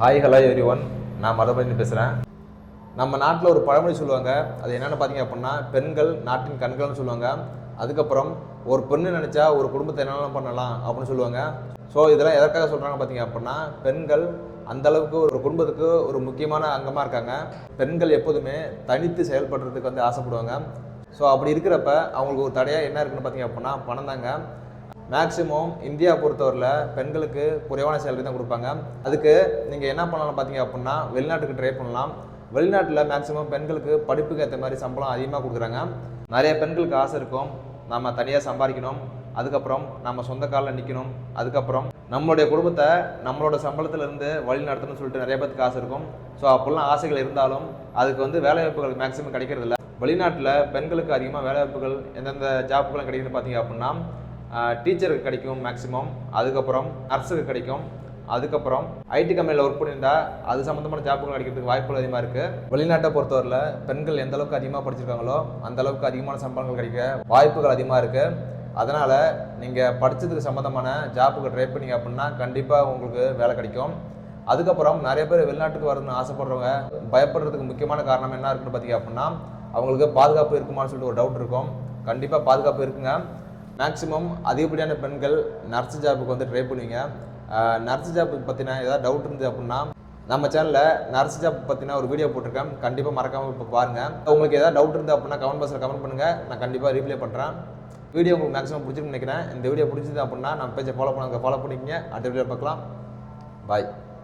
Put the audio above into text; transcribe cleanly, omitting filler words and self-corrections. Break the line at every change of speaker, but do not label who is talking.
Hi hello every one, நான் மதபதி பேசுகிறேன். நம்ம நாட்டில் ஒரு பழமொழி சொல்லுவாங்க. அது என்னென்னு பார்த்தீங்க அப்படின்னா, பெண்கள் நாட்டின் கண்கள்னு சொல்லுவாங்க. அதுக்கப்புறம் ஒரு பெண்ணு நினச்சா ஒரு குடும்பத்தை என்னெல்லாம் பண்ணலாம் அப்படின்னு சொல்லுவாங்க. ஸோ இதெல்லாம் எதற்காக சொல்கிறாங்க பார்த்தீங்க அப்படின்னா, பெண்கள் அந்தளவுக்கு ஒரு குடும்பத்துக்கு ஒரு முக்கியமான அங்கமாக இருக்காங்க. பெண்கள் எப்போதுமே தனித்து செயல்படுறதுக்கு ஆசைப்படுவாங்க. ஸோ அப்படி இருக்கிறப்ப அவங்களுக்கு ஒரு தடையாக என்ன இருக்குன்னு பார்த்தீங்க அப்படின்னா, பணம் தாங்க. மேக்ஸிமம் இந்தியா பொறுத்தவரையில் பெண்களுக்கு குறைவான சேலரி தான் கொடுப்பாங்க. அதுக்கு நீங்கள் என்ன பண்ணலாம் பார்த்தீங்க அப்படின்னா, வெளிநாட்டுக்கு ட்ரை பண்ணலாம். வெளிநாட்டில் மேக்ஸிமம் பெண்களுக்கு படிப்புக்கு ஏற்ற மாதிரி சம்பளம் அதிகமாக கொடுக்குறாங்க. நிறைய பெண்களுக்கு ஆசை இருக்கும், நம்ம தனியாக சம்பாதிக்கணும், அதுக்கப்புறம் நம்ம சொந்த காலில் நிற்கணும், அதுக்கப்புறம் நம்மளுடைய குடும்பத்தை நம்மளோட சம்பளத்திலேருந்து வழி நடத்தணும்னு சொல்லிட்டு நிறைய பேருக்கு ஆசை இருக்கும். ஸோ அப்போல்லாம் ஆசைகள் இருந்தாலும் அதுக்கு வேலைவாய்ப்புகள் மேக்ஸிமம் கிடைக்கிறதில்ல. வெளிநாட்டில் பெண்களுக்கு அதிகமாக வேலைவாய்ப்புகள் எந்தெந்த ஜாப்புகளும் கிடைக்குதுன்னு பார்த்தீங்க அப்படின்னா, டீச்சருக்கு கிடைக்கும் மேக்ஸிமம், அதுக்கப்புறம் நர்ஸுக்கு கிடைக்கும், அதுக்கப்புறம் ஐடி கம்பெனியில் ஒர்க் பண்ணியிருந்தா அது சம்மந்தமான ஜாப்புகள் கிடைக்கிறதுக்கு வாய்ப்புகள் அதிகமாக இருக்குது. வெளிநாட்டை பொறுத்தவரையில் பெண்கள் எந்த அளவுக்கு அதிகமாக படிச்சிருக்காங்களோ அந்த அளவுக்கு அதிகமான சம்பளங்கள் கிடைக்க வாய்ப்புகள் அதிகமாக இருக்குது. அதனால் நீங்கள் படித்ததுக்கு சம்மந்தமான ஜாப்புக்கு ட்ரை பண்ணிங்க அப்படின்னா கண்டிப்பாக உங்களுக்கு வேலை கிடைக்கும். அதுக்கப்புறம் நிறைய பேர் வெளிநாட்டுக்கு வரணும்னு ஆசைப்படுறவங்க பயப்படுறதுக்கு முக்கியமான காரணம் என்ன இருக்குன்னு பார்த்தீங்க அப்படின்னா, அவங்களுக்கு பாதுகாப்பு இருக்குமான்னு சொல்லிட்டு ஒரு டவுட் இருக்கும். கண்டிப்பாக பாதுகாப்பு இருக்குங்க. மேக்ஸிமம் அதிகப்படியான பெண்கள் நர்ஸ் ஜாப்புக்கு ட்ரை பண்ணுவீங்க. நர்ஸ் ஜாப் பற்றின ஏதாவது டவுட் இருந்தது அப்படின்னா நம்ம சேனலில் நர்ஸ் ஜாப் பற்றின ஒரு வீடியோ போட்டிருக்கேன். கண்டிப்பாக மறக்காமல் இப்போ பாருங்கள். உங்களுக்கு ஏதாவது டவுட் இருந்தது அப்படின்னா கமெண்ட் பாக்ஸில் கமெண்ட் பண்ணுங்கள், நான் கண்டிப்பாக ரீப்ளை பண்ணுறேன். வீடியோ உங்களுக்கு மேக்ஸிமம் பிடிச்சிருக்குன்னு நினைக்கிறேன். இந்த வீடியோ பிடிச்சது அப்படின்னா நம்ம பேஜை ஃபாலோ பண்ணிக்கங்க. அடுத்த வீடியோ பார்க்கலாம். பாய்.